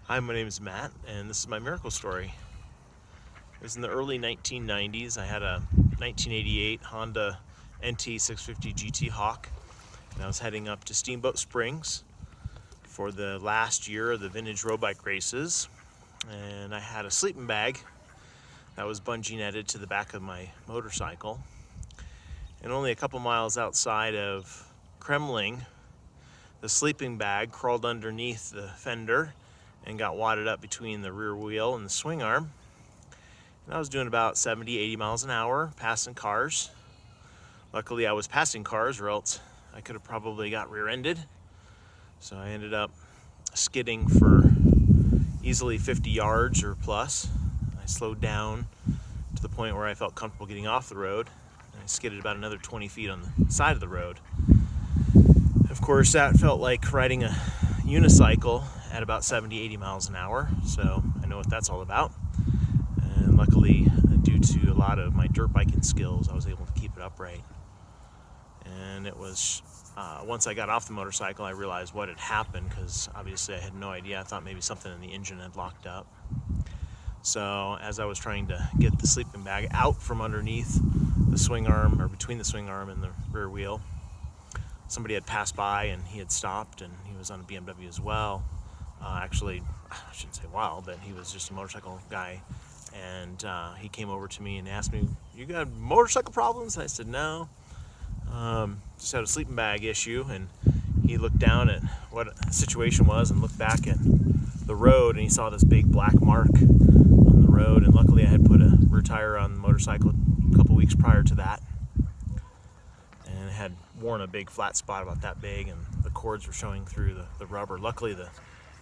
Hi, my name is Matt, and this is my miracle story. It was in the early 1990s. I had a 1988 Honda NT 650 GT Hawk, and I was heading up to Steamboat Springs for the last year of the vintage road bike races. And I had a sleeping bag that was bungee netted to the back of my motorcycle. And only a couple miles outside of Kremling, the sleeping bag crawled underneath the fender and got wadded up between the rear wheel and the swing arm. And I was doing about 70, 80 miles an hour, passing cars. Luckily, I was passing cars, or else I could have probably got rear-ended. So I ended up skidding for easily 50 yards or plus. I slowed down to the point where I felt comfortable getting off the road. And I skidded about another 20 feet on the side of the road. Of course, that felt like riding a unicycle at about 70, 80 miles an hour, so I know what that's all about. And luckily, due to a lot of my dirt biking skills, I was able to keep it upright. And it was, once I got off the motorcycle, I realized what had happened, because obviously I had no idea. I thought maybe something in the engine had locked up. So as I was trying to get the sleeping bag out from underneath the swing arm, or between the swing arm and the rear wheel, somebody had passed by and he had stopped, and he was on a BMW as well. Actually, I shouldn't say wow, but he was just a motorcycle guy. And he came over to me and asked me, "You got motorcycle problems?" And I said, "No, just had a sleeping bag issue." And he looked down at what the situation was and looked back at the road, and he saw this big black mark on the road. And luckily I had put a rear tire on the motorcycle a couple weeks prior to that, and had worn a big flat spot about that big, and the cords were showing through the rubber. Luckily the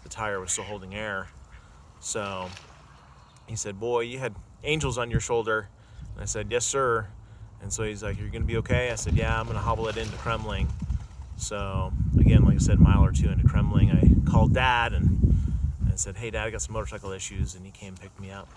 tire was still holding air. So he said, "Boy, you had angels on your shoulder." And I said, "Yes, sir." And so he's like, "You're gonna be okay?" I said, "Yeah, I'm gonna hobble it into Kremling." So again, like I said, a mile or two into Kremling, I called Dad and said, "Hey Dad, I got some motorcycle issues," and he came and picked me up.